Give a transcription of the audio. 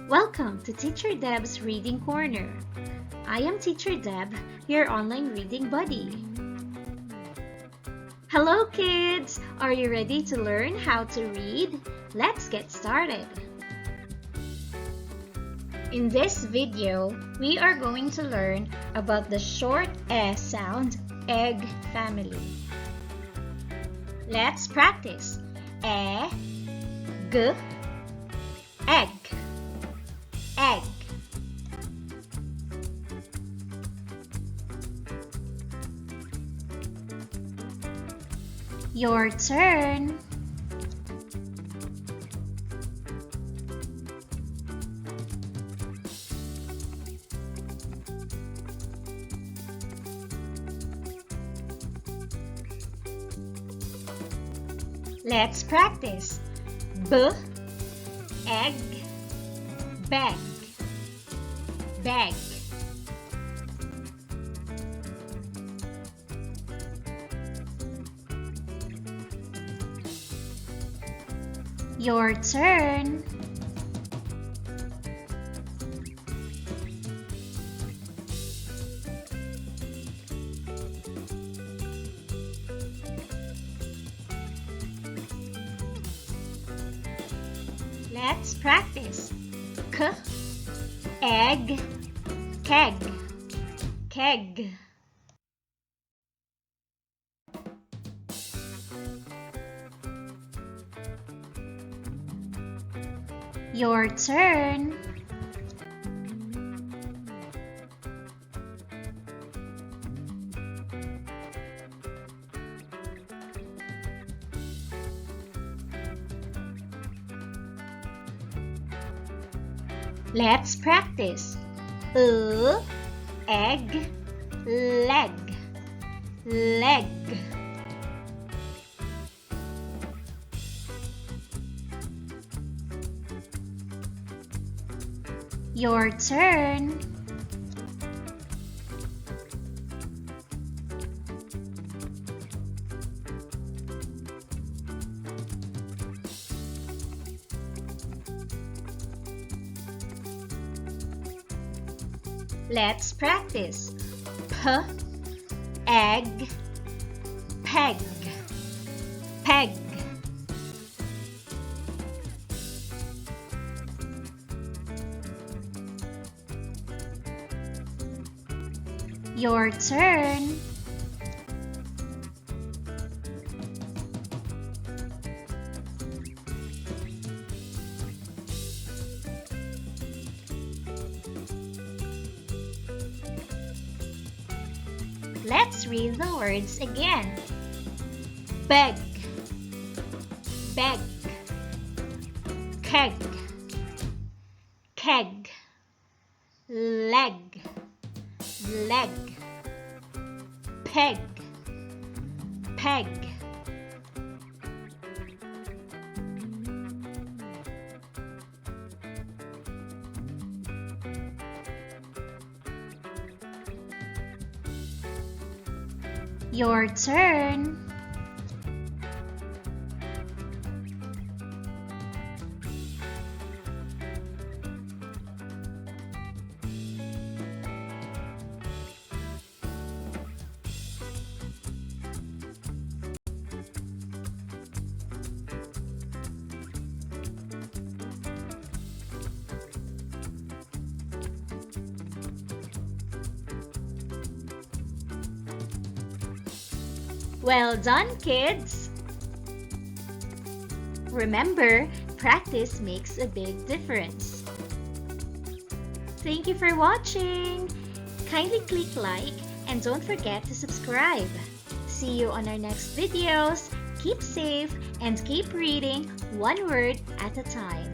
Welcome to Teacher Deb's Reading Corner. I am Teacher Deb, your online reading buddy. Hello kids! Are you ready to learn how to read? Let's get started. In this video, we are going to learn about the short E sound egg family. Let's practice. E, G, egg, egg. Your turn. Let's practice. B, egg, bag, bag. Your turn. Let's practice. K, egg, keg, keg. Your turn. Let's practice. Egg, leg, leg. Your turn. Let's practice. P, egg, peg, peg. Your turn. Let's read the words again. Beg, beg, keg, keg, leg, leg, peg, peg. Your turn. Well done, kids! Remember, practice makes a big difference. Thank you for watching! Kindly click like and don't forget to subscribe. See you on our next videos. Keep safe and keep reading one word at a time.